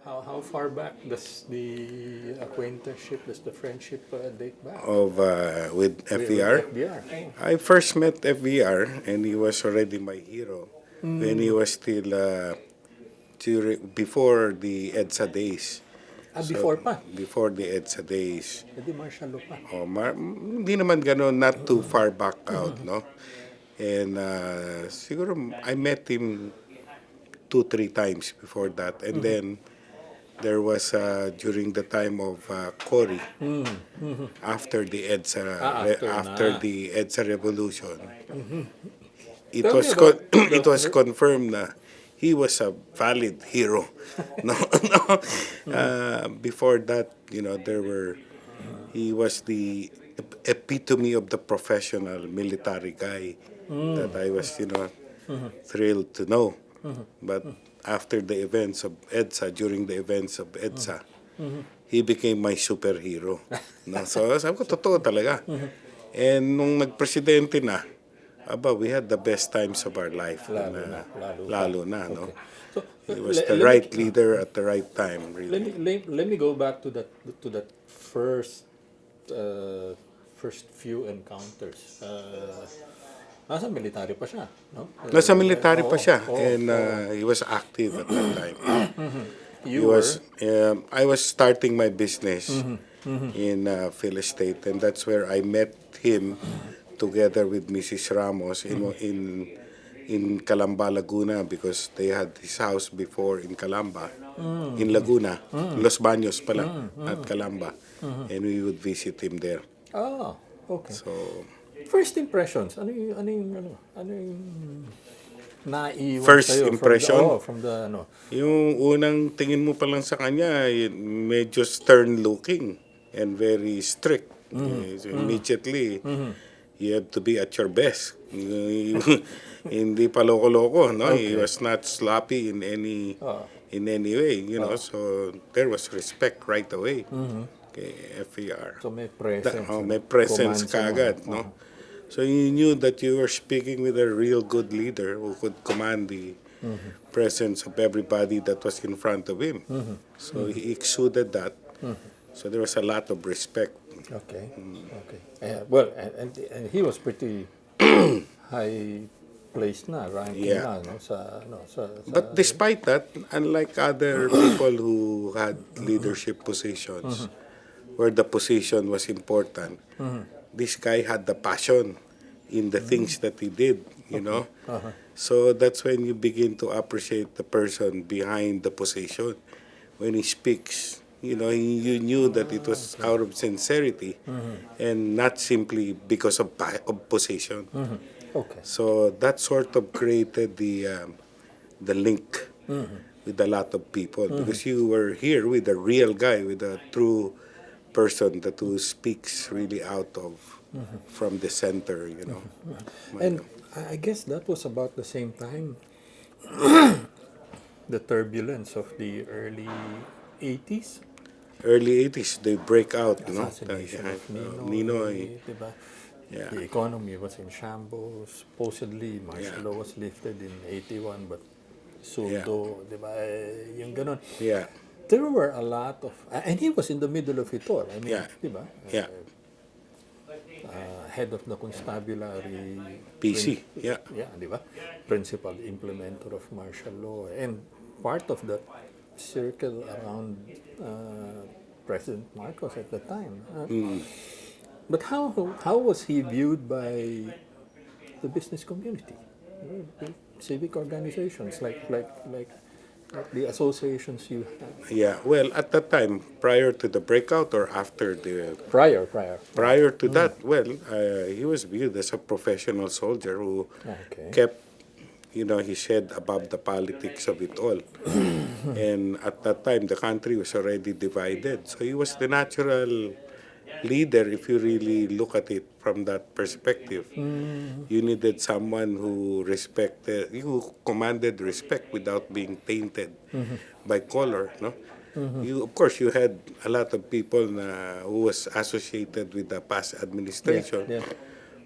how far back does the acquaintanceship, does the friendship date back? Of with With FVR. FDR. Oh. I first met FVR, and he was already my hero when he was still before the EDSA days. So, Before pa. before the EDSA days. Hindi martial law pa. Hindi naman gano'n, not too far back out, no? And siguro I met him 2, 3 times before that. And then there was during the time of Cory, after the EDSA, after na. the EDSA revolution, it Tell me was about it was confirmed na he was a valid hero. No, no. Before that, he was the epitome of the professional military guy that I was, thrilled to know. But after the events of EDSA, during the events of EDSA, he became my superhero. No? So sabi ko, totoo talaga. And nung nagpresidente na, we had the best times of our life. Lalo na, no? So, He was the right leader at the right time, really. let me go back to that first first few encounters. Nasa military pa siya, no? Nasa military pa siya, Oo, and oo. he was active at that time. You were I was starting my business in Fil-Estate, and that's where I met him together with Mrs. Ramos in Calamba, Laguna, because they had his house before in Calamba, in Laguna, Los Baños pala, at Calamba, and we would visit him there. okay. So, First impressions, ano yung naiwan First sa'yo impression? from the yung unang tingin mo pa lang sa kanya, medyo stern-looking and very strict. So immediately, you have to be at your best. Hindi pa loko-loko, no? Okay. He was not sloppy in any way, So there was respect right away kay FVR. So may presence. May presence Command sa kaagad, mga- no? So you knew that you were speaking with a real good leader who could command the presence of everybody that was in front of him. So he exuded that. So there was a lot of respect. Okay. Okay. Well, and he was pretty high placed na, ranking Yeah. na, no? Sa But despite that, unlike other people who had leadership positions, where the position was important, this guy had the passion in the things that he did, So that's when you begin to appreciate the person behind the position. When he speaks, you knew that it was out of sincerity and not simply because of position. Okay. So that sort of created the link with a lot of people, because you were here with a real guy, with a true person that who speaks really out of from the center, And I guess that was about the same time, the turbulence of the early 80s. Early 80s, they break out, Assassination of Ninoy. Diba? Yeah. The economy was in shambles. Supposedly, martial law was lifted in 81, but Suldo, diba? Yung ganon. Yeah. There were a lot of, and he was in the middle of it all. I mean, Yeah. diba? Yeah. Head of the constabulary. PC, yeah. Yeah, diba? Principal implementer of martial law. And part of that circle around President Marcos at the time. But how was he viewed by the business community, the civic organizations like the associations you had? Yeah. Well, at that time, prior to the breakout or after the Prior. prior to that, he was viewed as a professional soldier who Okay. kept, his head above the politics of it all. And at that time, the country was already divided. So he was the natural leader, if you really look at it from that perspective. You needed someone who commanded respect without being tainted by color, no? Of course, you had a lot of people who was associated with the past administration, Yeah.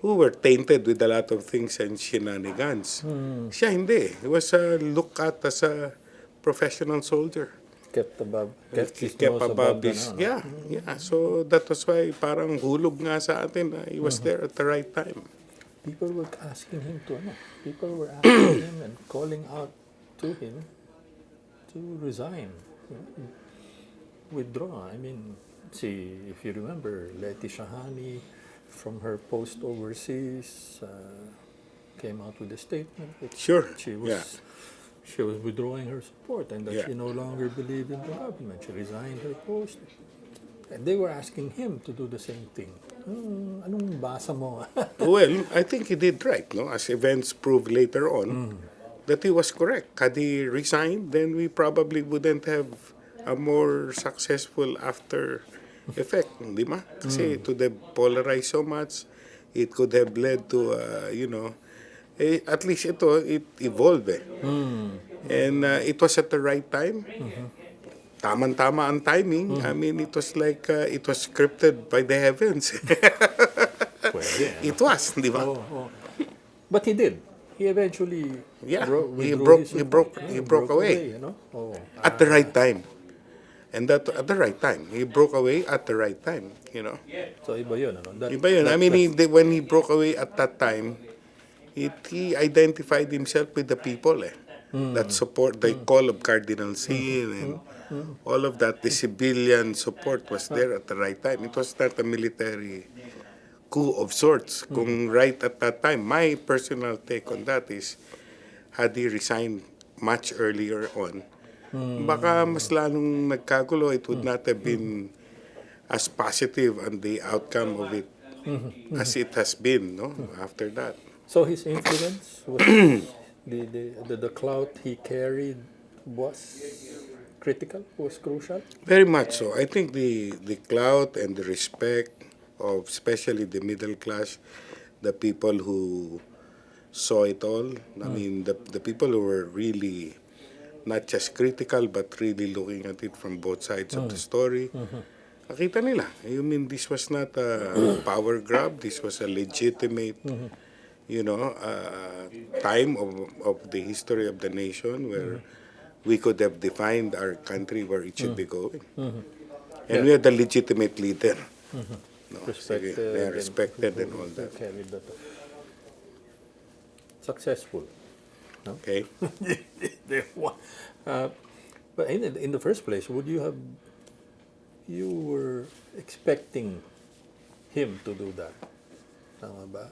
who were tainted with a lot of things and shenanigans. Siya hindi. He was looked at as a professional soldier. kept his kept nose above above the his, no. yeah. So that was why parang hulog nga sa atin na he was there at the right time. People were asking him to people were asking him and calling out to him to resign, withdraw. I mean, see, if you remember, Letty Shahani from her post overseas came out with a statement that Sure. she was Yeah. she was withdrawing her support and that Yeah. she no longer believed in the government. She resigned her post. And they were asking him to do the same thing. Anong basa mo? Well, I think he did right, no? As events proved later on, that he was correct. Had he resigned, then we probably wouldn't have a more successful after effect, di ba? Kasi it would have polarized so much. It could have led to, at least it evolved eh. And it was at the right time. Tama-tama ang timing. I mean, it was like, it was scripted by the heavens. Pwede, It was, di ba? oh. But he did. He eventually Yeah, he withdrew broke- his he support. broke- he broke away. At the right time. And that at the right time. He broke away at the right time, So iba yun, ano? Iba yun. I mean, when he broke away at that time, he identified himself with the people that support the call of Cardinal Sin and all of that. The civilian support was there at the right time. It was not a military coup of sorts. Kung right at that time, my personal take on that is, had he resigned much earlier on, baka mas lalong nagkagulo. It would not have been as positive on the outcome of it as it has been, no? After that. So his influence was the clout he carried was critical, was crucial. Very much so. I think the clout and the respect of especially the middle class, the people who saw it all. I mean, the people who were really not just critical but really looking at it from both sides of the story. Nakita nila. I mean, this was not a power grab. This was a legitimate, time of the history of the nation where we could have defined our country where it should be going. And we had a legitimate leader. No, Respected, they are respected and all that. Carried that. Successful. No? Okay. But in the first place, you were expecting him to do that? Tama ba?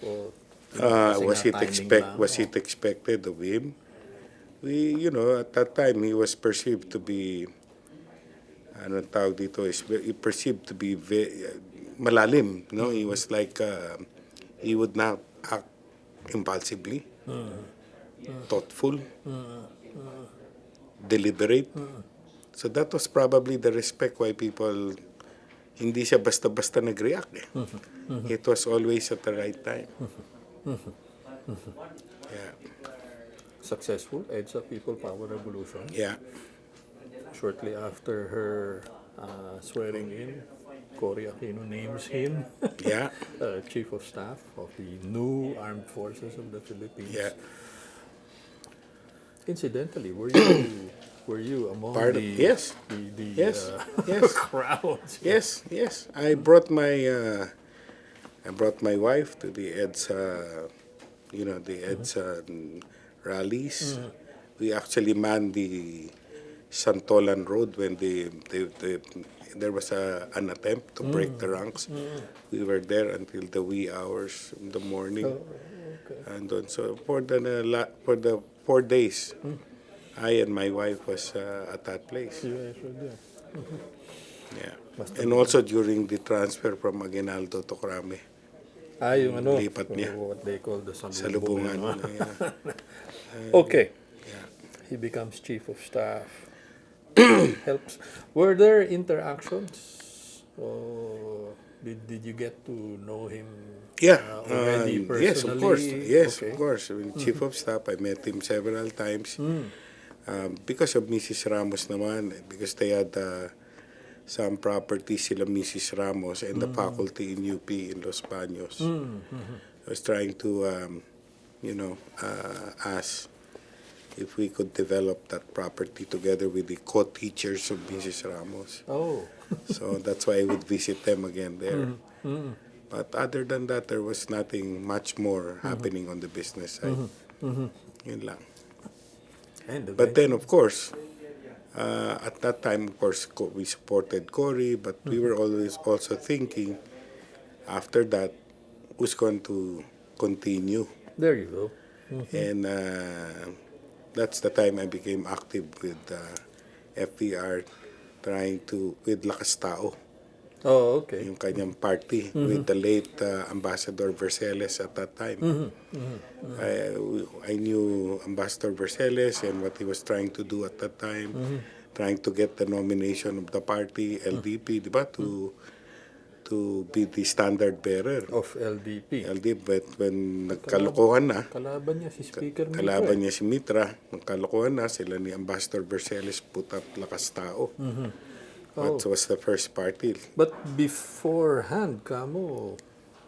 O, kasi nga timing lang, Was it expected of him? At that time he was perceived to be, tawag dito, he perceived to be malalim. No, he was like he would not act impulsively, thoughtful, deliberate. So that was probably the respect why people hindi siya basta-basta nag-react It was always at the right time. Yeah. successful, EDSA People Power Revolution. Yeah. Shortly after her swearing in, Cory Aquino names him Yeah. Chief of Staff of the new Armed Forces of the Philippines. Yeah. Incidentally, were you among Part of- yes. the Yes. Yes. crowds? Yes, yes. I brought my wife to the EDSA, the EDSA rallies. We actually manned the Santolan Road when there was an attempt to break the ranks. We were there until the wee hours in the morning. Okay. And so for the 4 days, I and my wife was at that place. You guys were there. Yeah. Must have And also during the transfer from Aguinaldo to Crame. Yung Lipat niya. what they call the Salubungan. salubungan. Yeah. Okay. Yeah. He becomes chief of staff. Helps. Were there interactions? Or did you get to know him Yeah. already personally? Yes, of course. Yes, Okay. of course. I mean, Chief of Staff, I met him several times. Because of Mrs. Ramos naman, because they had some properties sila Mrs. Ramos and the faculty in UP in Los Baños. I was trying to, ask if we could develop that property together with the co-teachers of Mrs. Ramos. Oh. So that's why I would visit them again there. But other than that, there was nothing much more happening on the business side. Yun lang. And But then, of course, at that time, of course, we supported Cory, but we were always also thinking, after that, who's going to continue? there you go. And that's the time I became active with FVR, trying to, with Lakas Tao, Oh, okay. yung kanyang party, with the late Ambassador Verceles at that time. I knew Ambassador Verceles and what he was trying to do at that time, trying to get the nomination of the party, LDP, di ba, to be the standard bearer. Of LDP. LDP, but when nagkalokohan na, Kalaban niya si Speaker Mitra. kalaban niya si Mitra, nagkalokohan na, sila ni Ambassador Verceles put up Lakas Tao. That was the first party. But beforehand, Kamo,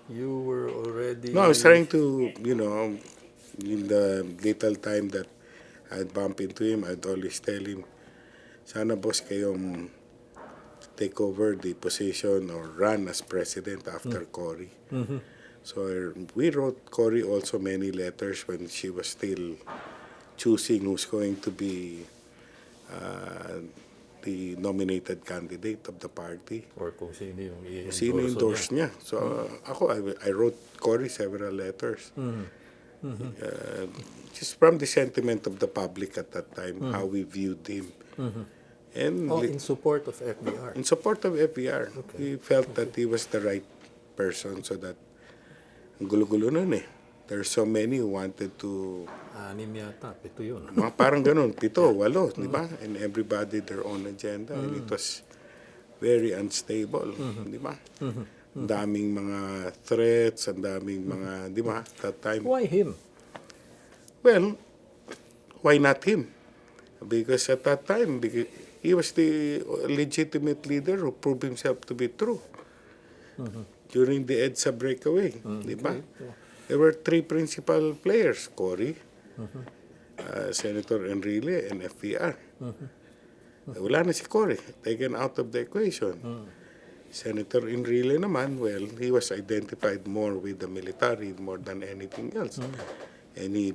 you were already... No, I was trying to, in the little time that I'd bump into him, I'd always tell him, sana boss kayong take over the position or run as president after Cory. So we wrote Cory also many letters when she was still choosing who's going to be the nominated candidate of the party. Or kung sino yung i-endorse. Sino endorse niya. So I wrote Cory several letters. Just from the sentiment of the public at that time, how we viewed him. And in support of FVR. in support of FVR, Okay. we felt that he was the right person, so that ang gulo-gulo nun eh. There are so many who wanted to, 6 yata, 7 yun. mga parang ganun, 7, 8, di ba? And everybody their own agenda. And it was very unstable, di ba? Ang daming mga threats, ang daming mga, di ba? That time. Why him? Well, why not him? Because at that time, he was the legitimate leader who proved himself to be true. During the EDSA breakaway, di ba? There were 3 principal players, Cory, Senator Enrile, and FVR. Wala na si Cory, taken out of the equation. Senator Enrile naman, well, he was identified more with the military more than anything else. And he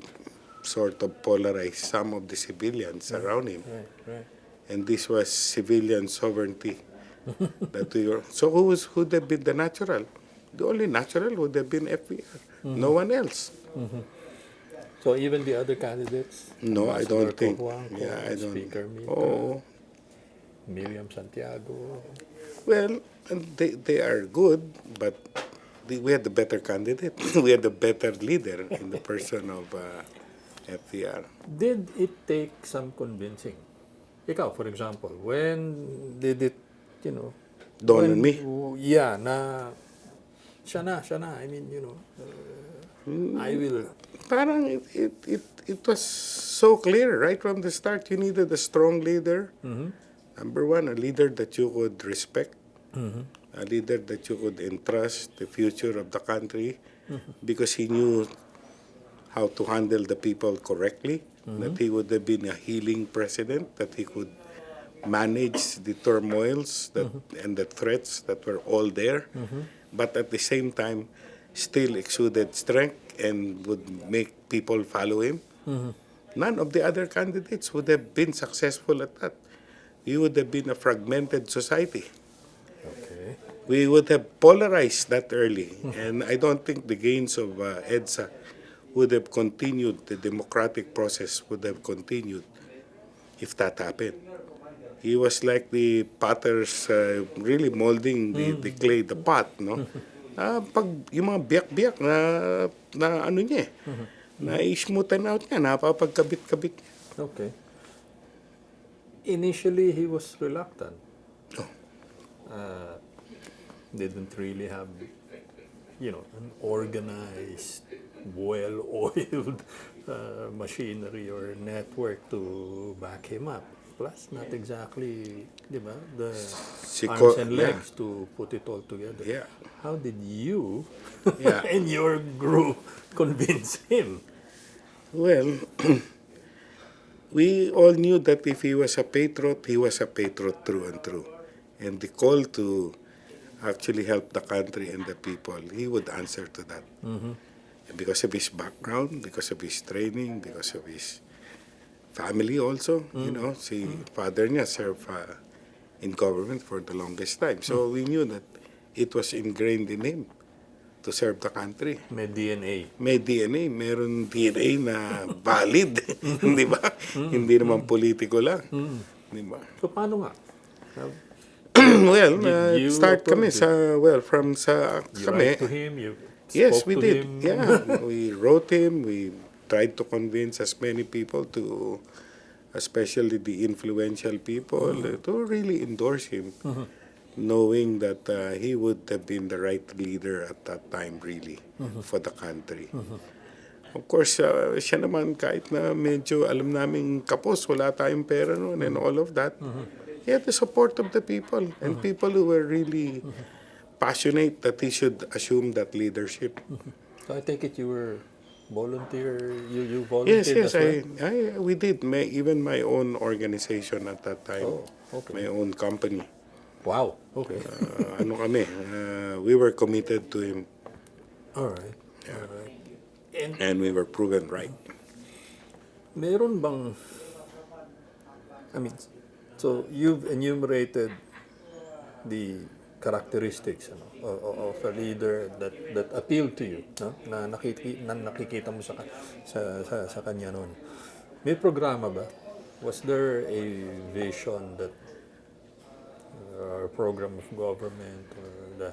sort of polarized some of the civilians around him. Right. And this was civilian sovereignty. That we were, so who would have been the natural? The only natural would have been FVR. No one else. So even the other candidates? No, I don't Ambassador think. Cojuangco, Yeah, I don't. Speaker Mitra, Oh, Miriam Santiago. well, and they are good, but we had the better candidate. We had the better leader in the person of FVR. Did it take some convincing? Ikaw, for example, when did it, Dawn on me? Yeah, na siya na. I mean, I will. Parang it was so clear right from the start. You needed a strong leader. Number one, a leader that you could respect, a leader that you could entrust the future of the country, because he knew how to handle the people correctly, that he would have been a healing president, that he could manage the turmoils and the threats that were all there, but at the same time still exuded strength and would make people follow him. None of the other candidates would have been successful at that. We would have been a fragmented society. Okay. We would have polarized that early, and I don't think the gains of EDSA would have continued, the democratic process would have continued if that happened. He was like the potters really molding the clay, the pot, no? Pag yung mga biyak-biyak na ano niya, na-smoothen out niya, napapagkabit-kabit niya. Okay. Initially, he was reluctant. Didn't really have, an organized, well-oiled machinery or network to back him up. Plus, not exactly, the arms and legs to put it all together. Yeah. How did you Yeah. and your group convince him? Well, we all knew that if he was a patriot, he was a patriot through and through. And the call to actually help the country and the people, he would answer to that. And because of his background, because of his training, because of his family also, you know, si father niya served in government for the longest time. So we knew that it was ingrained in him to serve the country. May DNA. May DNA, meron DNA na valid, di ba? Hindi naman politiko lang, di ba? So paano nga? Well, Did you start kami approach sa, well, from sa You kami. write to him, you Yes, spoke we to did. him. Yeah, we wrote him. We tried to convince as many people to, especially the influential people, to really endorse him, knowing that he would have been the right leader at that time, really, for the country. Of course, siya naman, kahit na medyo alam namin kapos, wala tayong pera noon and all of that, he had the support of the people and people who were really passionate that he should assume that leadership. So I take it you were volunteer, you Yes, volunteered yes, as well? we did. Even my own organization at that time, Oh, okay. my own company. Wow, okay. Ano kami, we were committed to him All right. All right. And and we were proven right. meron bang, I mean, so you've enumerated the characteristics of a leader that appealed to you, no? Na nakikita mo sa kanya noon. May programa ba? Was there a vision or program of government or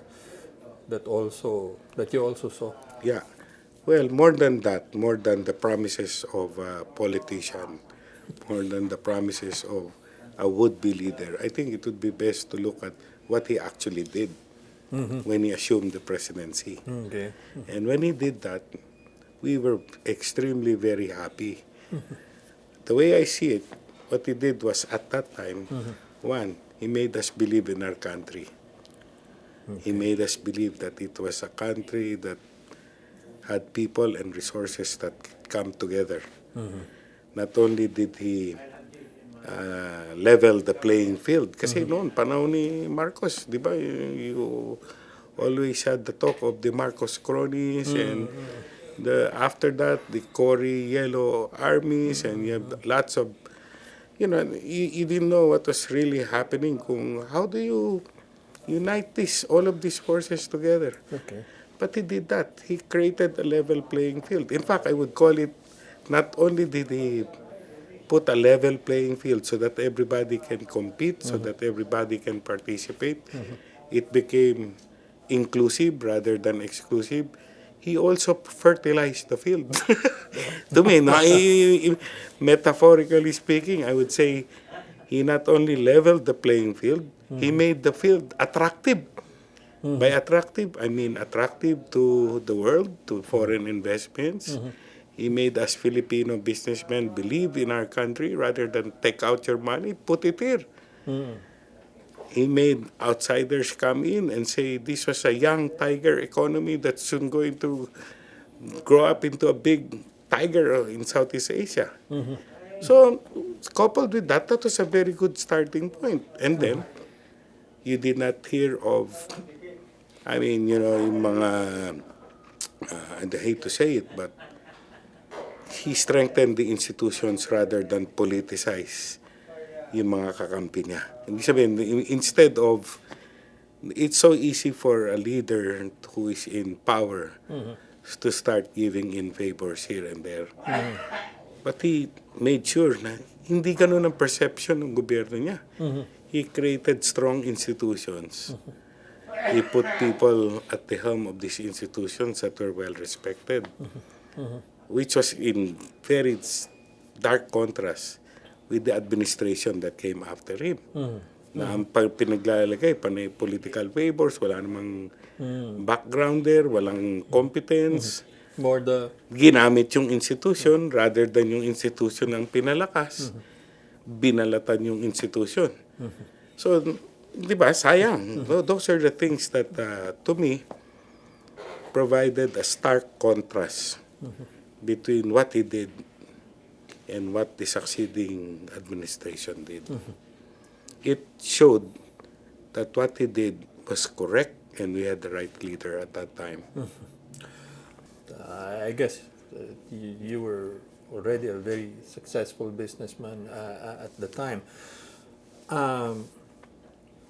that you also saw? Yeah. Well, more than that, more than the promises of a politician, more than the promises of a would-be leader, I think it would be best to look at what he actually did when he assumed the presidency. Okay. And when he did that, we were extremely very happy. The way I see it, what he did was at that time, one, he made us believe in our country. He made us believe that it was a country that had people and resources that come together. Not only did he level the playing field, kasi noon, panahon ni Marcos, di ba, you always had the talk of the Marcos cronies and after that, the Cory Yellow armies, and you have lots of, you know, you didn't know what was really happening. How do you unite all of these forces together? Okay. But he did that. He created a level playing field. In fact, I would call it, not only did he put a level playing field so that everybody can compete, so that everybody can participate, it became inclusive rather than exclusive. He also fertilized the field. To me, metaphorically speaking, I would say he not only leveled the playing field, he made the field attractive. By attractive, I mean attractive to the world, to foreign investments. He made us Filipino businessmen believe in our country rather than take out your money, put it here. He made outsiders come in and say this was a young tiger economy that's soon going to grow up into a big tiger in Southeast Asia. So, coupled with that, that was a very good starting point. And then, you did not hear of, I mean, you know, yung mga, and I hate to say it, but he strengthened the institutions rather than politicize yung mga kakampi niya. Ibig sabihin, instead of, it's so easy for a leader who is in power to start giving in favors here and there. But he made sure na hindi ganun ang perception ng gobyerno niya. He created strong institutions. He put people at the helm of these institutions that were well respected, which was in very dark contrast with the administration that came after him. Na ang pinaglalagay, panay political favors, wala namang background there, walang competence. More the Ginamit yung institution rather than yung institution ang pinalakas. Binalatan yung institution. So, di ba, sayang. Those are the things that, to me, provided a stark contrast between what he did and what the succeeding administration did. It showed that what he did was correct, and we had the right leader at that time. I guess you were already a very successful businessman at the time.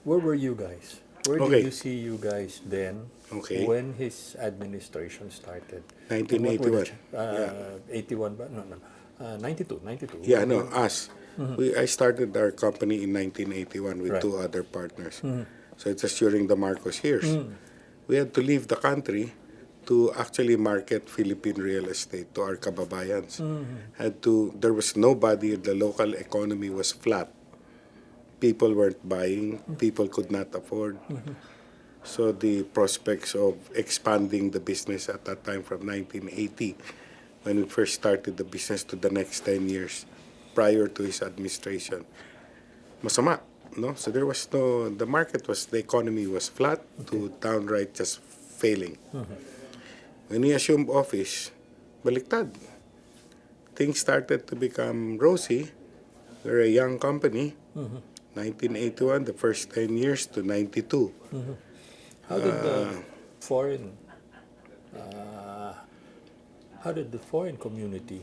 Where were you guys? Where did Okay. you see you guys then Okay. when his administration started? 1981. Yeah. 81 ba? No. 92. Yeah, no, us. I started our company in 1981 with Right. two other partners. So it was during the Marcos years. We had to leave the country to actually market Philippine real estate to our kababayans. There was nobody, the local economy was flat. People weren't buying, people could not afford. So the prospects of expanding the business at that time from 1980, when we first started the business, to the next 10 years prior to his administration, masama, no? So there was no, the economy was flat to downright just failing. When he assumed office, baliktad. Things started to become rosy. We're a young company. 1981, the first 10 years to 92. How did the foreign how did the foreign community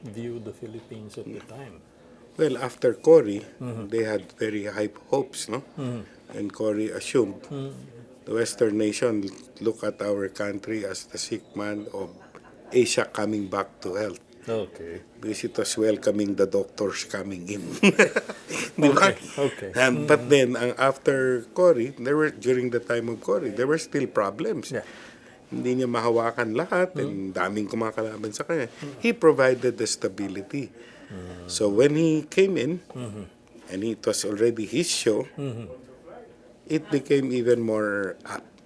view the Philippines at the time? Well, after Cory, they had very high hopes, no? And Cory assumed the Western nation look at our country as the sick man of Asia coming back to health. Okay. Because it was welcoming the doctors coming in. Di ba? Okay. But then, after Cory, during the time of Cory, there were still problems. Yeah. Hindi niya mahawakan lahat, and daming kumakalaban sa kanya. He provided the stability. So when he came in, and it was already his show, it became even more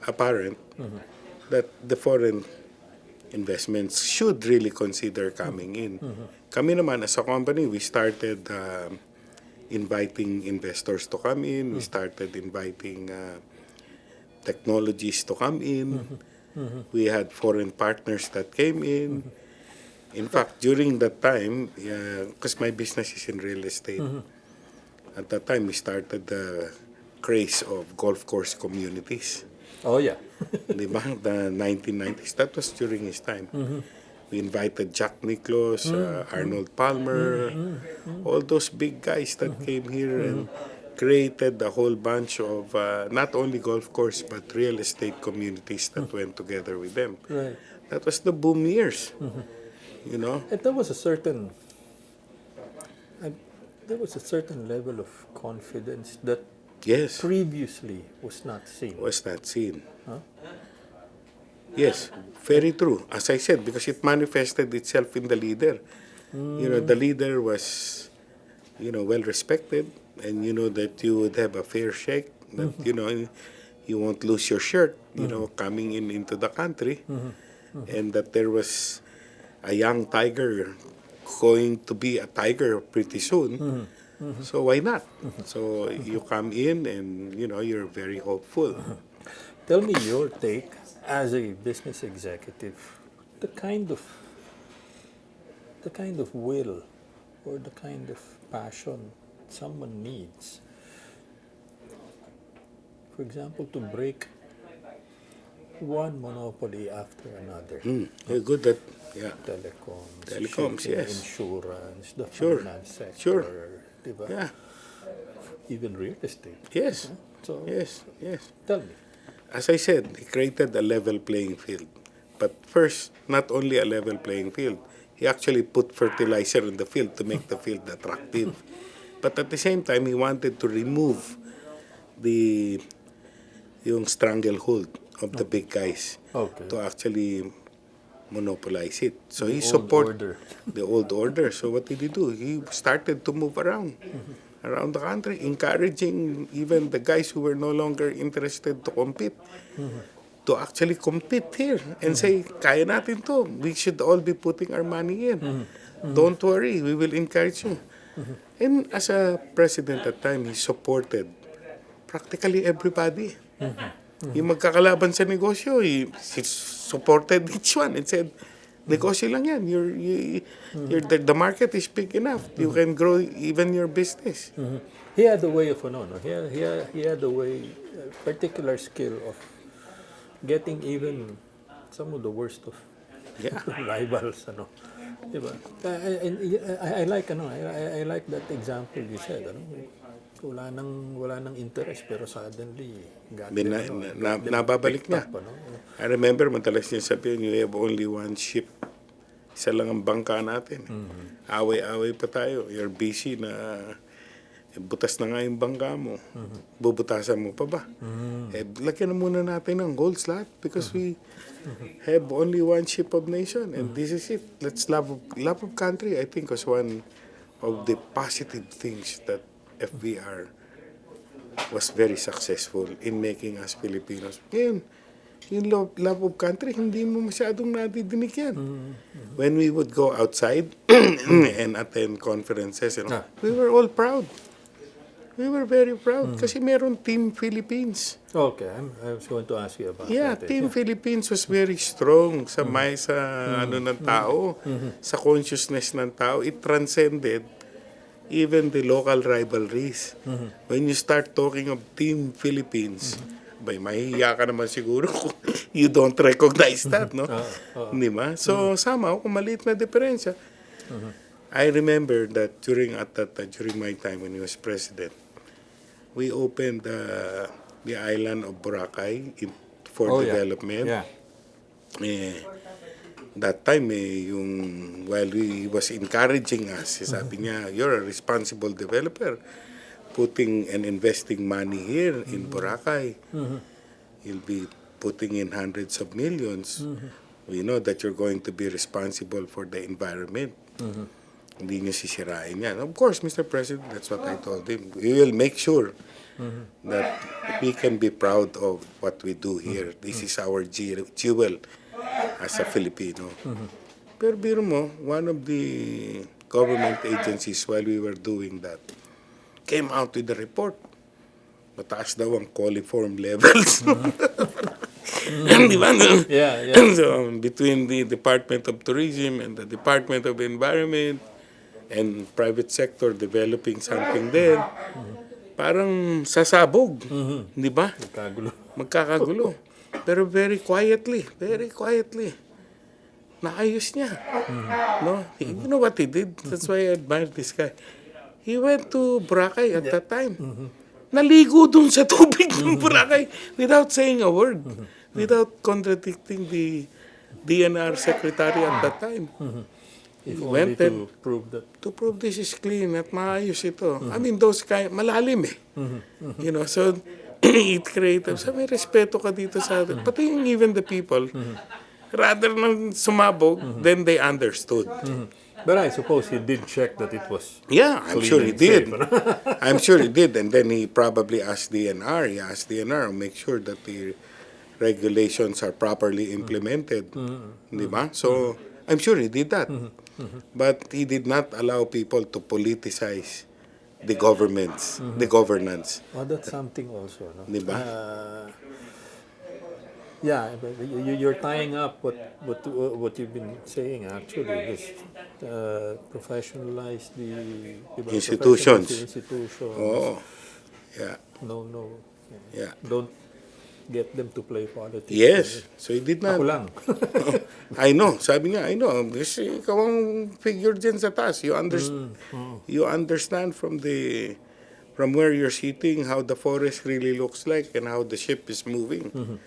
apparent that the foreign investments should really consider coming in. Kami naman, as a company, we started inviting investors to come in. We started inviting technologies to come in. We had foreign partners that came in. In fact, during that time, because my business is in real estate, at that time we started the craze of golf course communities. Oh yeah. Di ba? The 1990s. That was during his time. We invited Jack Nicklaus, Arnold Palmer, all those big guys that came here and created a whole bunch of not only golf course but real estate communities that went together with them. Right. That was the boom years. You know? And there was a certain level of confidence that Yes. previously was not seen. Was not seen. Yes, very true. As I said, because it manifested itself in the leader. You know, the leader was, well respected, and you know that you would have a fair shake, that you won't lose your shirt, coming into the country, and that there was a young tiger going to be a tiger pretty soon. So why not? So you come in and you're very hopeful. Tell me your take as a business executive, the kind of will or the kind of passion someone needs. For example, to break one monopoly after another. You're good at Telecoms, Telecoms, yes. insurance, the Sure, finance sector, sure. diba? Yeah. Even real estate. Yes. So Yes. tell me. As I said, he created a level playing field. But first, not only a level playing field, he actually put fertilizer in the field to make the field attractive. But at the same time, he wanted to remove yung stranglehold of the big guys Okay. to actually monopolize it. So he old supported order. the old order. So what did he do? He started to move around the country, encouraging even the guys who were no longer interested to compete to actually compete here and say, kaya natin to. We should all be putting our money in. Don't worry, we will encourage you. And as a president at the time, he supported practically everybody. Yung magkakalaban sa negosyo, he supported each one and said, Negosyo lang yan. The market is big enough. You can grow even your business. He had a way of he had a way, particular skill of getting even some of the worst of Yeah. rivals, diba? I like I like that example you said, wala nang interest pero suddenly got Nababalik niya. up, I remember, madalas niya sabihin, you have only one ship. Isa lang ang bangka natin. Away-away pa tayo. You're busy na butas na nga yung bangka mo. Bubutasan mo pa ba? Lagyan na muna natin ng goals lahat because we have only one ship of nation and this is it. Let's love of country, I think, was one of the positive things that FVR was very successful in making us Filipinos. Ngayon, yung love of country, hindi mo masyadong nadidinig yan. When we would go outside and attend conferences, we were all proud. We were very proud kasi meron Team Philippines. Okay, I was going to ask you about that. Team Philippines was very strong sa ng tao, sa consciousness ng tao. It transcended even the local rivalries. When you start talking of Team Philippines, mahihiya ka naman siguro kung you don't recognize that, no? Di ba? So, somehow, kung maliit na diferensya, I remember that during my time when he was president, we opened the island of Boracay for development. That time, while he was encouraging us, sabi niya, you're a responsible developer, putting and investing money here in Boracay. You'll be putting in hundreds of millions. We know that you're going to be responsible for the environment. Hindi niya sisirain yan. Of course, Mr. President, that's what I told him. We will make sure that we can be proud of what we do here. This is our jewel as a Filipino. Pero biro mo, one of the government agencies, while we were doing that, came out with the report. Mataas daw ang coliform levels. Di ba? So, between the Department of Tourism and the Department of Environment and private sector developing something there, parang sasabog. Di ba? Magkakagulo. Pero very quietly, naayos niya. No? You know what he did? That's why I admire this guy. He went to Boracay at that time. Naligo dun sa tubig ng Boracay without saying a word. Without contradicting the DNR secretary at that time. If only to prove that. To prove this is clean at maayos ito. I mean, those malalim eh. You know, so it created, so may respeto ka dito sa atin. Pati yung even the people, rather than sumabog, then they understood. But I suppose he did check that it was. Yeah, I'm sure he did. Safe, I'm sure he did. And then he probably asked DNR. He asked DNR to make sure that the regulations are properly implemented. Di ba? So, I'm sure he did that. But he did not allow people to politicize the governance. Oh, that's something also. No? Di ba? Yeah, but you're tying up what you've been saying actually. Just professionalize the Institutions. Institutions. Yeah. No. Yeah. Don't get them to play politics. Yes. So he did not. Ako lang. I know. Sabi niya, I know. Kasi ikaw ang figure dyan sa taas. You understand from where you're sitting, how the forest really looks like and how the ship is moving.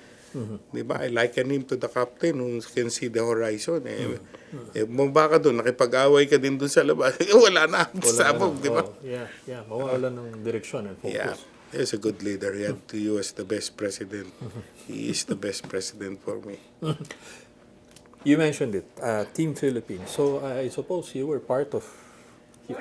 Diba? I liken him to the captain who can see the horizon. Baka doon, nakipag-away ka din doon sa labas. Wala na. Sabog, di ba? Yeah. Mawala ng direction and focus. Yeah. He's a good leader. He had to use the best president. He is the best president for me. You mentioned it, Team Philippines. So I suppose you were part of. He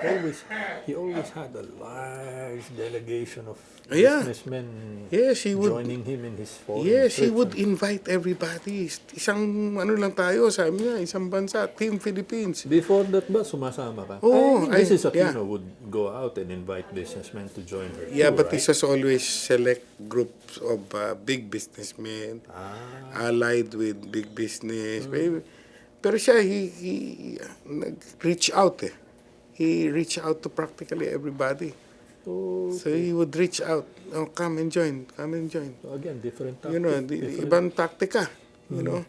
always had a large delegation of businessmen. Yes, he would. Joining him in his foreign Yes, he trips. would invite everybody. Isang lang tayo, sabi niya, isang bansa, Team Philippines. Before that ba, sumasama ka? Oo, Mrs. Aquino would go out and invite businessmen to join her Yeah, too, but right? this was always select groups of big businessmen, allied with big business. Pero Pero siya, he nag-reach out eh. He reached out to practically everybody. So he would reach out. Oh, come and join. Come and join. So again, different You tactic. know, ibang taktika. You know,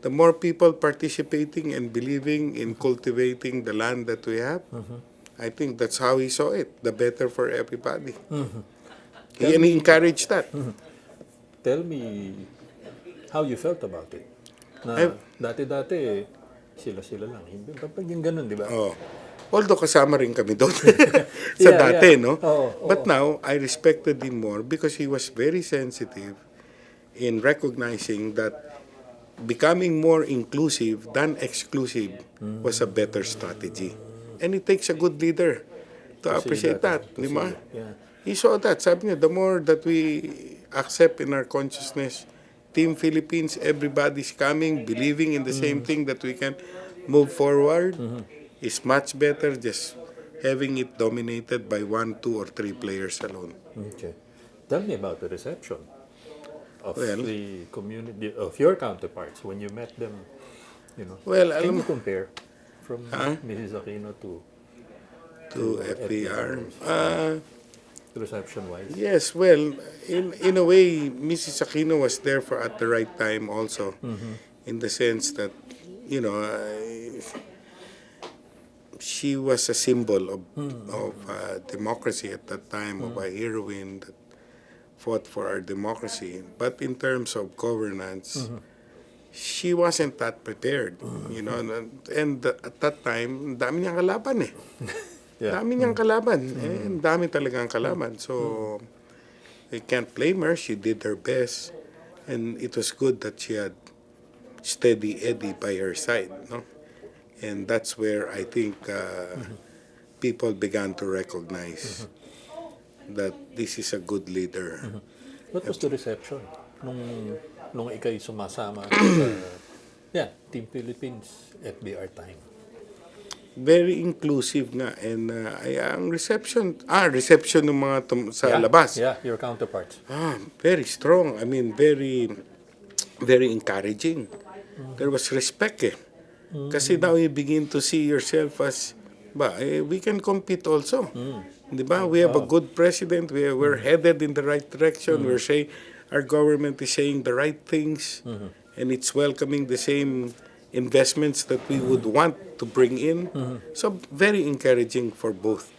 the more people participating and believing in cultivating the land that we have, I think that's how he saw it. The better for everybody. And he encouraged that. Tell me how you felt about it. Na I- dati-dati, sila-sila lang. Hindi, kapag yung ganun, di ba? Oh. Although kasama rin kami doon sa Yeah, dati, yeah. no? Oo, But now, I respected him more because he was very sensitive in recognizing that becoming more inclusive than exclusive was a better strategy. And it takes a good leader to appreciate that, di ba? Yeah. He saw that. Sabi niya, the more that we accept in our consciousness, Team Philippines, everybody's coming, believing in the same thing that we can move forward, is much better just having it dominated by 1, 2, or 3 players alone. Okay. Tell me about the reception of Well- the community, of your counterparts when you met them. You know, Well, can alam you mo, compare from Mrs. Aquino to FVR. reception-wise? Yes, well, in a way, Mrs. Aquino was there for at the right time also, in the sense that, you know, she was a symbol of democracy at that time, of a heroine that fought for our democracy. But in terms of governance, she wasn't that prepared, you know, and at that time, dami niyang kalaban eh. Yeah. Dami niyang kalaban. Eh, dami talagang kalaban. So, I can't blame her. She did her best. And it was good that she had steady Eddie by her side. No? And that's where I think people began to recognize that this is a good leader. What was the reception nung ikay sumasama sa Team Philippines FBR time? Very inclusive nga. And ang reception ng mga sa Yeah, labas. Yeah, your counterparts. Very strong. I mean, very, very encouraging. There was respect eh. Kasi now you begin to see yourself as, we can compete also. Di ba? We have a good president. We're headed in the right direction. We're saying, our government is saying the right things. And it's welcoming the same investments that we would want to bring in. So, very encouraging for both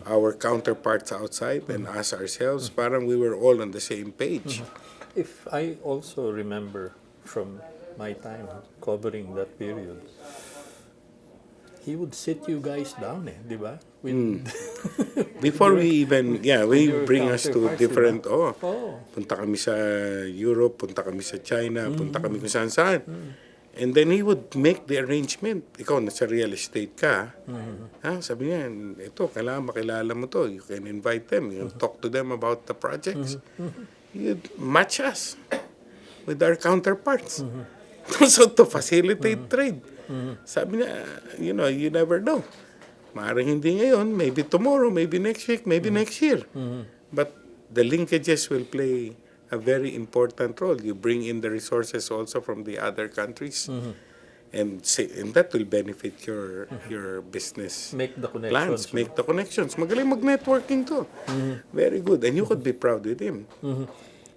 our counterparts outside and us ourselves. Parang we were all on the same page. If I also remember from my time covering that period, he would sit you guys down di ba? Before we even, we your bring us to counterparts, different, Oh. punta kami sa Europe, punta kami sa China, punta kami kung saan. And then he would make the arrangement. Ikaw, nasa real estate ka. Sabi niya, ito, kailangan makilala mo to. You can invite them. You can talk to them about the projects. You'd match us with our counterparts. So to facilitate trade. Sabi niya, you know, you never know. Maaaring hindi ngayon, maybe tomorrow, maybe next week, maybe next year. But the linkages will play a very important role. You bring in the resources also from the other countries, and that will benefit your business Make the connections. plans. Make the connections. Magaling mag-networking to. Very good. And you could be proud with him.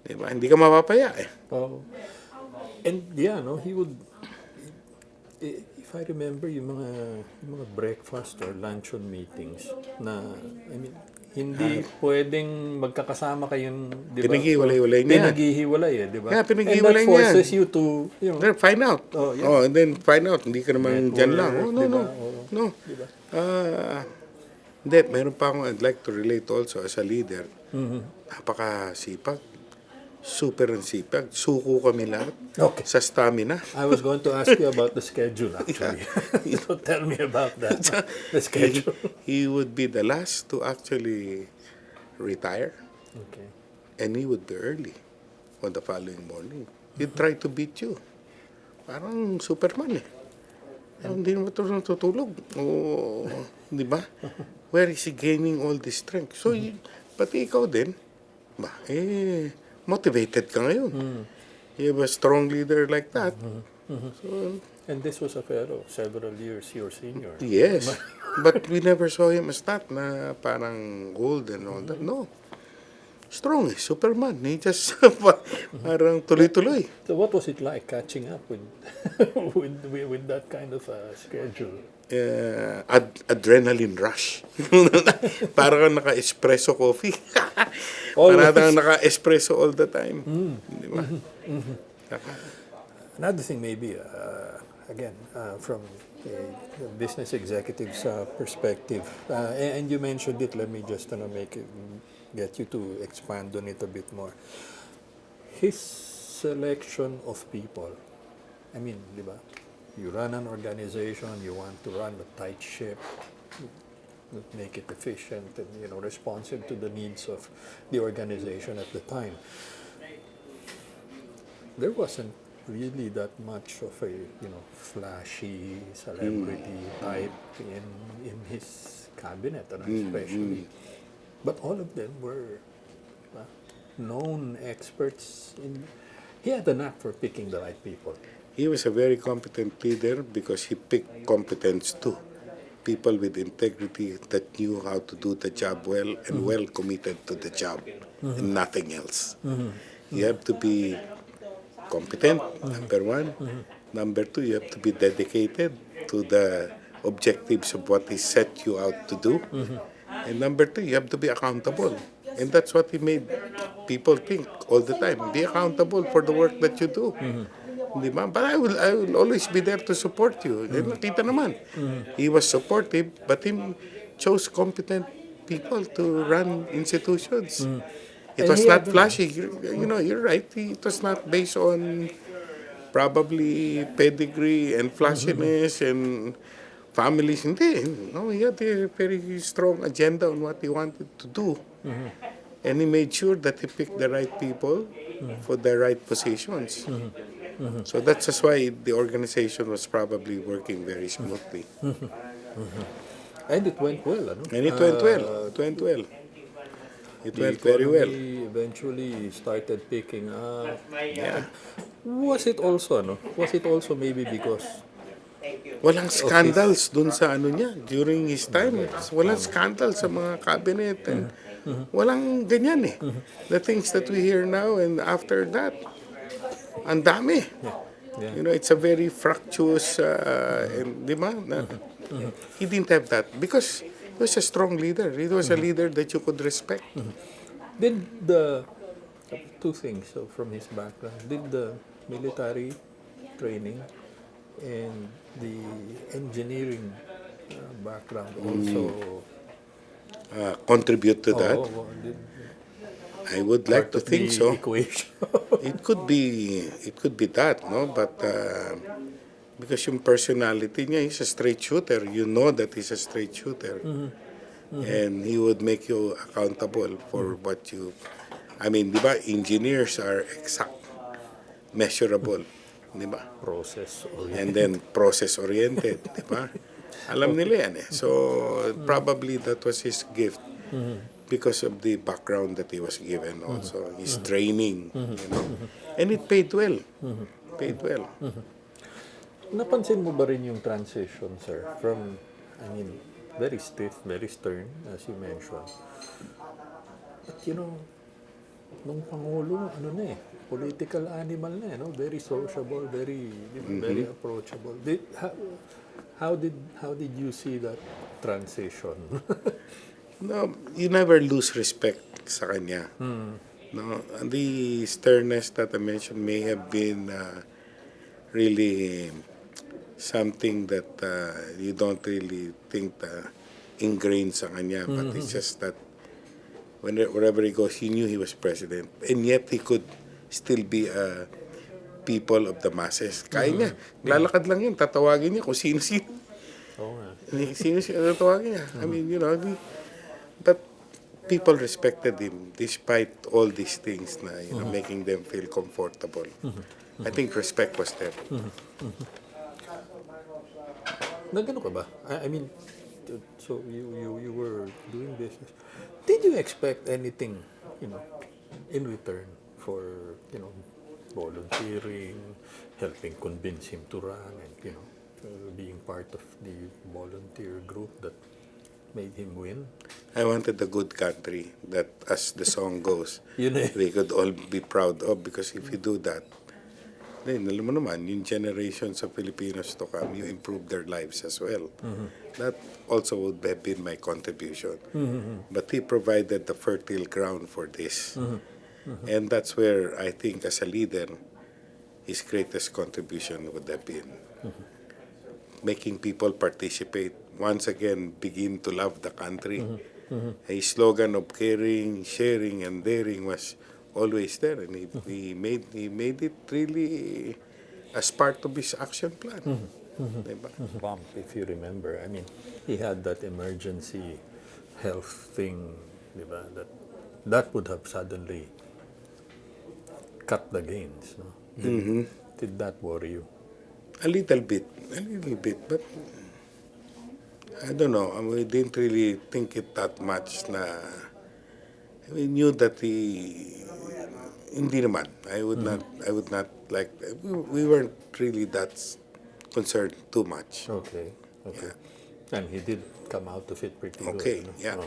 Diba? Hindi ka mapapaya eh. Oh. And he would, if I remember yung mga breakfast or luncheon meetings na, I mean, hindi pwedeng magkakasama kayong, di ba? Pinaghiwalay-walay niya. Pinaghihiwalay di ba? Yeah, pinaghihiwalay And that niya. forces you to, Then find out. Oh, yeah. And then find out. Hindi ka naman dyan lang. Network, No. diba? No. Diba? Hindi, meron pa akong I'd like to relate also as a leader. Napakasipag. Super ang sipag. Suko kami lahat. Okay. Sa stamina. I was going to ask you about the schedule actually. So tell me about that. The schedule. He would be the last to actually retire. Okay. And he would be early on the following morning. He'd try to beat you. Parang Superman eh. Hindi naman ito natutulog. Di ba? Where is he gaining all this strength? So, pati ikaw din, motivated ka ngayon. You have a strong leader like that. So, And this was a fellow, several years your senior. Yes. But we never saw him as that, na parang old and all that. No. Strong, Superman. He just parang tuloy-tuloy. So what was it like catching up with with that kind of schedule? Adrenaline rush. Parang naka-espresso coffee. Always. Parang naka-espresso all the time. Di ba? Another thing maybe, again, from a business executive's perspective, and you mentioned it, let me just get you to expand on it a bit more. His selection of people, I mean, di ba? You run an organization, you want to run a tight ship, make it efficient and responsive to the needs of the organization at the time. There wasn't really that much of a flashy celebrity type in his cabinet, and especially, but all of them were known experts in. He had a knack for picking the right people. He was a very competent leader because he picked competence too. People with integrity that knew how to do the job well and well committed to the job and nothing else. You have to be competent, number one. Number two, you have to be dedicated to the objectives of what he set you out to do. And number three, you have to be accountable. And that's what he made people think all the time. Be accountable for the work that you do. Di ba? But I will always be there to support you. And nakita naman, he was supportive, but he chose competent people to run institutions. It And was he not had, flashy. You're right. It was not based on probably pedigree and flashiness and families. Hindi. No, he had a very strong agenda on what he wanted to do. And he made sure that he picked the right people for the right positions. So that's just why the organization was probably working very smoothly. and it went well, ano? And it went well. It went well. It The went very well. economy eventually started picking up. Yeah. Was it also, ano? Was it also maybe because Walang scandals dun sa ano niya during his time. Walang scandals sa mga cabinet and walang ganyan eh. The things that we hear now and after that, ang dami. yeah. It's a very fractious, and, di ba? He didn't have that because he was a strong leader. He was a leader that you could respect. Did the two things from his background? Did the military training and the engineering background also Contribute to that. did I would like part to of think the so. equation? It could be that, no? But because yung personality niya, he's a straight shooter. You know that he's a straight shooter. And he would make you accountable for what you... I mean, di ba, engineers are exact, measurable, di ba? Process And then process-oriented, di ba? Alam nila yan eh. So, probably that was his gift because of the background that he was given also, his training, And it paid well. Paid well. Napansin mo ba rin yung transition, sir, from, I mean, very stiff, very stern, as you mentioned. But nung Pangulo, political animal na very sociable, very approachable. How did you see that transition? No, you never lose respect sa kanya. No, the sternness that I mentioned may have been really something that you don't really think ingrained sa kanya, but it's just that wherever he goes, he knew he was president, and yet he could still be a people of the masses. Kaya niya, lalakad lang yun, tatawagin niya kung sino-sino. Oo nga. Sino-sino tatawagin niya. I mean, but people respected him despite all these things na, making them feel comfortable. I think respect was there. Nagano ka ba? I mean, so you were doing business. Did you expect anything, in return for, volunteering, helping convince him to run, and being part of the volunteer group that made him win. I wanted a good country that, as the song goes, Yun eh. we could all be proud of, because if you do that, then alam mo naman, yung generations of Filipinos to come, you improve their lives as well. That also would have been my contribution. But he provided the fertile ground for this. And that's where I think, as a leader, his greatest contribution would have been making people participate. Once again, begin to love the country. A slogan of caring, sharing, and daring was always there, and he made it really as part of his action plan. Diba? Bump, if you remember. I mean, he had that emergency health thing, diba? That would have suddenly cut the gains. No? Did that worry you? A little bit, but I don't know. I mean, we didn't really think it that much. We knew that hindi naman. I would not like. We weren't really that concerned too much. Okay. And he did come out of it pretty good. Okay, yeah.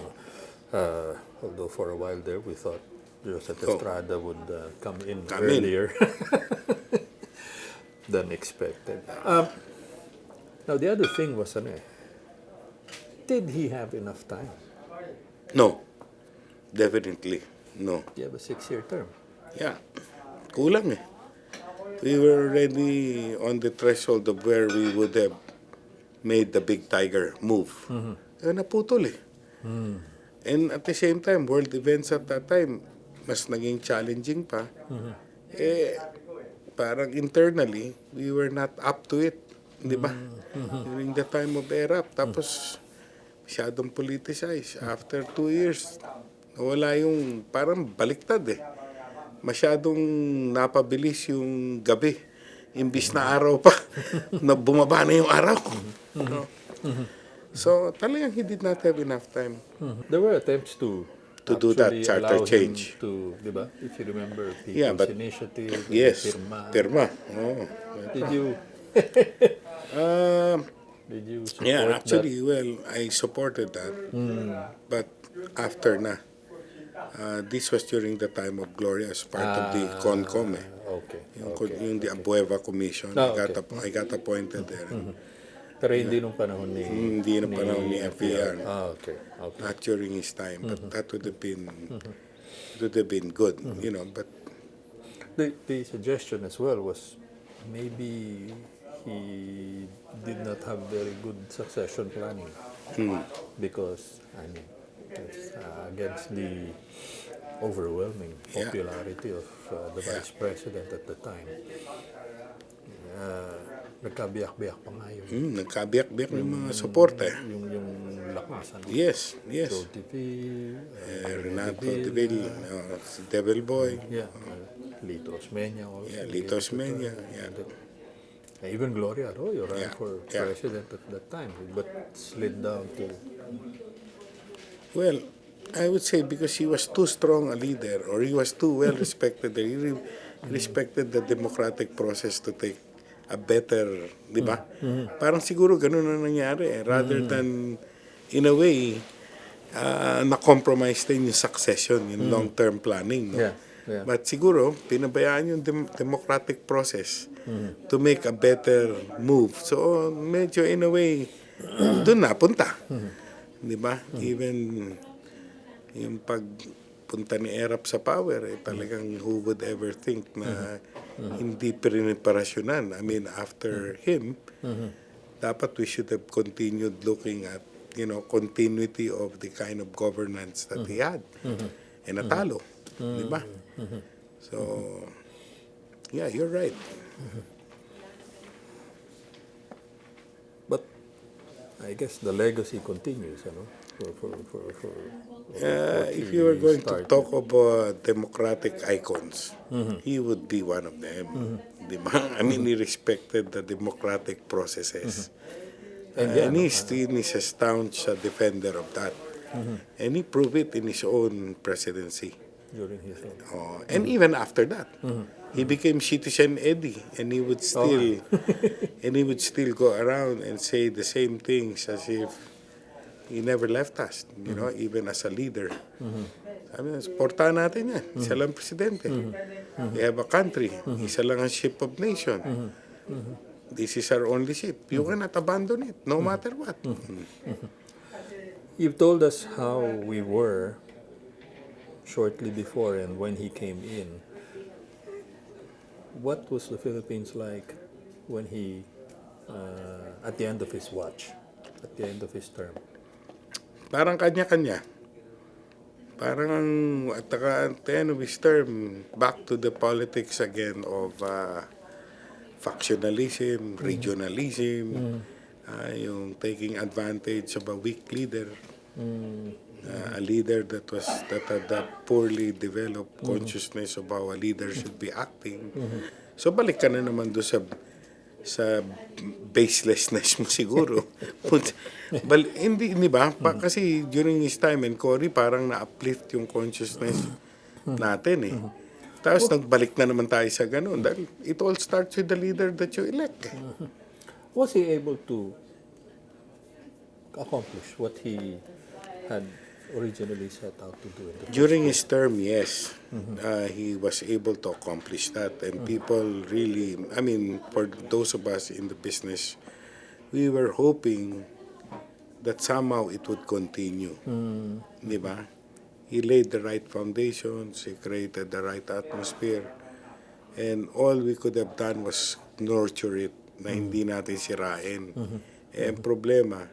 Although for a while there we thought Joseph Estrada would come in Come in. earlier than expected. Now the other thing was, did he have enough time? No, definitely no. He have a 6-year term. Yeah, kulang eh. We were already on the threshold of where we would have made the big tiger move. Naputol eh. And at the same time, world events at that time, mas naging challenging pa. Parang internally, we were not up to it. Di ba? During the time of ERAP. Tapos, masyadong politicized. After 2 years, wala yung, parang baliktad eh. Masyadong napabilis yung gabi. Imbis na araw pa, na bumaba na yung araw. So, talagang he did not have enough time. There were attempts to do that actually charter allow change. him to, di ba? If you remember, People's Yeah, but- Initiative, Yes, Pirma. Oh. Did you Um, did you support yeah, actually, that? well, I supported that. But after na, this was during the time of Gloria as part of the CONCOM. Okay. Yung the Abueva Commission. I got appointed there. Pero hindi nung panahon ni Hindi nung panahon ni FVR. Okay. Not during his time, but that would have been good, but The suggestion as well was maybe he did not have very good succession planning because it's against the overwhelming popularity of the vice president at the time. Nagkabiyak-biyak pa nga yun. nagkabiyak-biyak yung mga suporte. Yung lakas. Yes. Joe Renato Deville, si Devil Boy. Yeah. Lito Osmeña also. Yeah, Lito Osmeña, yeah. Even Gloria Arroyo ran Yeah, for yeah. president at that time, but slid down to... Well, I would say because he was too strong a leader, or he was too well respected. He respected the democratic process to take a better, di ba? Parang siguro ganun na nangyari rather than, in a way, na-compromise din yung succession, yung long-term planning. No? Yeah. But siguro, pinabayaan yung democratic process to make a better move. So, medyo in a way, doon napunta. Di ba? Even yung pagpunta ni ERAP sa power, talagang who would ever think na hindi piniparasyonan. I mean, after him, dapat we should have continued looking at, continuity of the kind of governance that he had. And natalo. Di ba? So, yeah, you're right. But I guess the legacy continues, for If you were going to talk about democratic icons, he would be one of them. Di ba? I mean, he respected the democratic processes. And he's a staunch defender of that. And he proved it in his own presidency. during his life. And even after that, he became Citizen Eddie, and he would still go around and say the same things as if he never left us. You know, even as a leader. I mean, supportahan natin yan. Isa lang presidente. We have a country. Isa lang ang ship of nation. This is our only ship. You cannot abandon it, no matter what. You've told us how we were shortly before and when he came in. What was the Philippines like when he, at the end of his watch, at the end of his term? Parang kanya-kanya. Parang at the end of his term, back to the politics again of factionalism, regionalism, yung taking advantage of a weak leader, a leader that had a poorly developed consciousness of how a leader should be acting. So balik ka na naman doon sa baselessness mo siguro. Hindi ba? Kasi during his time in Cory, parang na-uplift yung consciousness natin eh. Tapos nagbalik na naman tayo sa ganun. Dahil it all starts with the leader that you elect. Was he able to accomplish what he had originally set out to do? During his term, yes. He was able to accomplish that. And people really, I mean, for those of us in the business, we were hoping that somehow it would continue. Di ba? He laid the right foundations, he created the right atmosphere, and all we could have done was nurture it, na hindi natin sirain. And problema,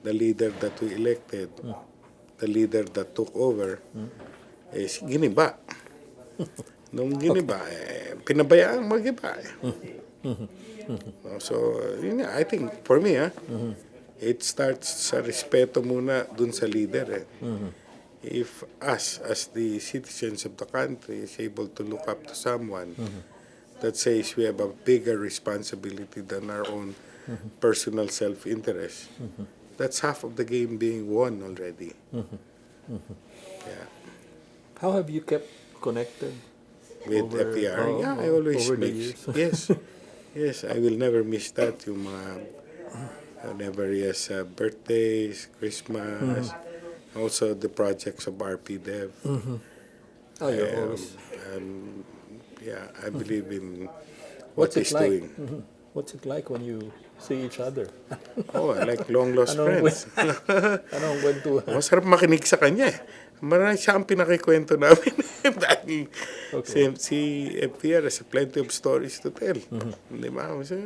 the leader that we elected, the leader that took over, is giniba. Nung giniba, pinabayaan mag-iba. So, yun nga, I think, for me, it starts sa respeto muna dun sa leader. If us, as the citizens of the country, is able to look up to someone that says we have a bigger responsibility than our own personal self-interest, that's half of the game being won already. Yeah. How have you kept connected With FVR? Yeah, I always over the make. years? Yes, I will never miss that. Yung mga, whenever he has birthdays, Christmas, also the projects of RP Dev. Oh, you're always. Yeah, I believe in What's what it he's like? doing. What's it like when you see each other? Oh, I like long lost friends. Anong kwentuhan? Masarap makinig sa kanya eh. Marami siya ang pinakikwento namin. Dahil si FVR has plenty of stories to tell. Di ba? So,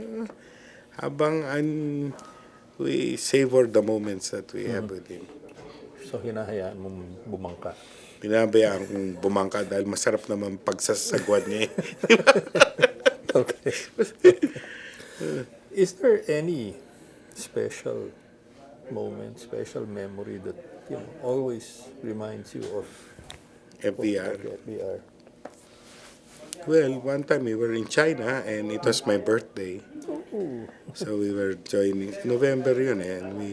habang we savor the moments that we have with him. So, hinahayaan mong bumangka. Pinabayaan kong bumangka dahil masarap naman pagsasagwan niya. Okay. Is there any special moment, special memory that always reminds you of FVR. FVR? Well, one time we were in China and it was my birthday. So we were joining, November yun and we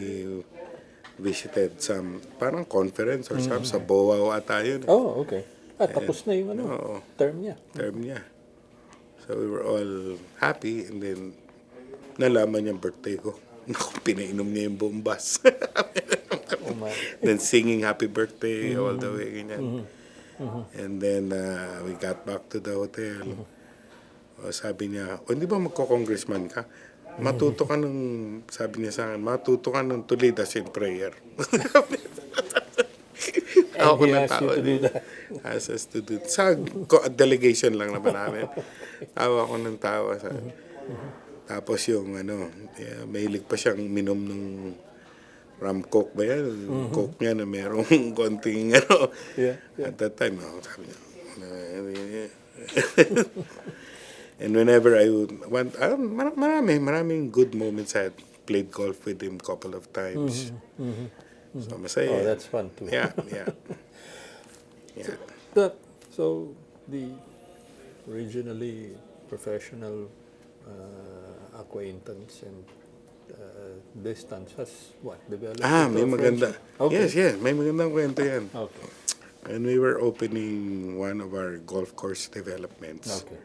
visited some parang conference or some sa Boao ata yun. Oh, okay. Tapos na yung term niya. Term niya. So we were all happy and then nalaman niya birthday ko. Naku, pinainom niya yung buong bus. Then singing happy birthday all the way, ganyan. And then we got back to the hotel. Sabi niya, hindi ba magko-congressman ka? Matuto ka nung, sabi niya sa akin, matuto ka nung to lead us in prayer. And he asked you to do that. Asked us to do. Sa delegation lang naman namin. Tawa ko ng tawa. Tapos yung mahilig pa siyang minom ng rum coke ba yan? Coke niya na merong konting Yeah. At that time, sabi niya. And whenever I would want, maraming good moments. I had played golf with him a couple of times. So masaya. Oh, that's fun too. Yeah. So the originally professional acquaintance and distance has what developed? May into a maganda. friendship? Okay. Yes, may magandang kwento yan. Okay. And we were opening one of our golf course developments. Okay.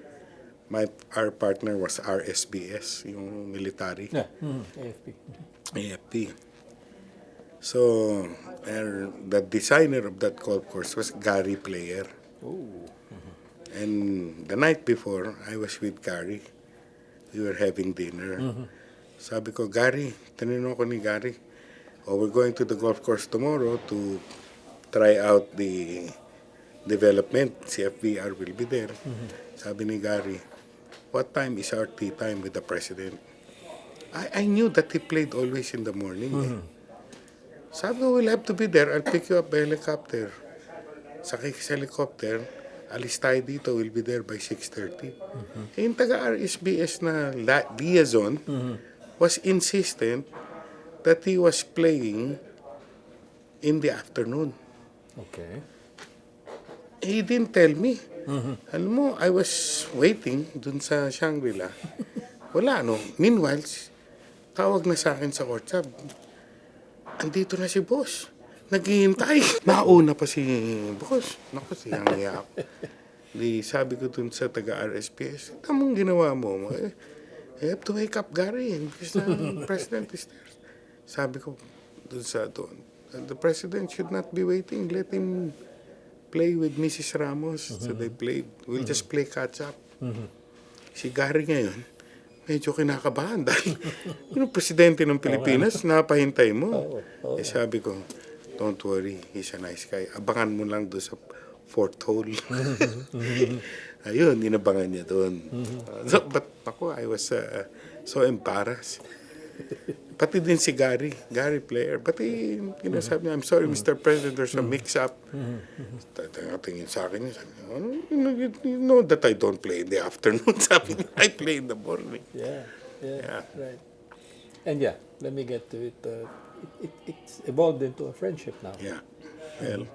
Our partner was RSBS, yung military, Yeah. AFP. AFP. So, the designer of that golf course was Gary Player. Ooh. And the night before, I was with Gary. We were having dinner. Sabi ko, Gary, tinanong ko ni Gary, we're going to the golf course tomorrow to try out the development. Si FVR will be there. Sabi ni Gary, what time is our tea time with the president? I knew that he played always in the morning. Sabi ko, we'll have to be there. I'll pick you up by helicopter. Sakay ka sa helicopter, alis tayo dito, we'll be there by 6:30. Yung taga-RSBS na liaison was insistent that he was playing in the afternoon. Okay. He didn't tell me. Alam mo, I was waiting dun sa Shangri-La. Wala, no? Meanwhile, tawag na sa akin sa WhatsApp. Andito na si boss. Naghihintay. Nauna pa si boss. Naku, siyang-iya ako. Di sabi ko dun sa taga-RSPS, tamang ginawa mo. You have to wake up, Gary, because the president is there. Sabi ko dun sa doon, the president should not be waiting. Let him play with Mrs. Ramos. So they played. We'll just play catch-up. Si Gary ngayon, medyo kinakabahan dahil yung presidente ng Pilipinas, napahintay mo. Eh sabi ko, don't worry, he's a nice guy. Abangan mo lang doon sa fourth hole. Ayun, inabangan niya doon. But ako, I was so embarrassed. Pati din si Gary Player. Pati, sabi niya, I'm sorry, Mr. President, there's a mix-up. Tingin sa akin niya, sabi niya, you know that I don't play in the afternoon. Sabi niya, I play in the morning. Yeah, right. And yeah, let me get to it. It's evolved into a friendship now. Yeah. Well,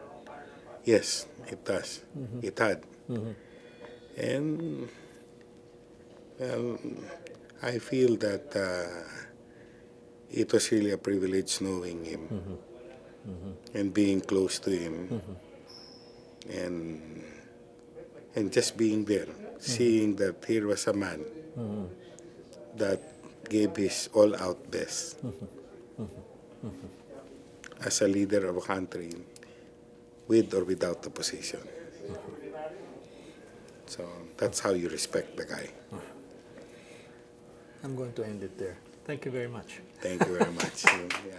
yes, it does. It had. And, well, I feel that it was really a privilege knowing him and being close to him and just being there, seeing that here was a man that gave his all-out best as a leader of a country with or without the position. So that's how you respect the guy. I'm going to end it there. Thank you very much. Thank you very much. Yeah.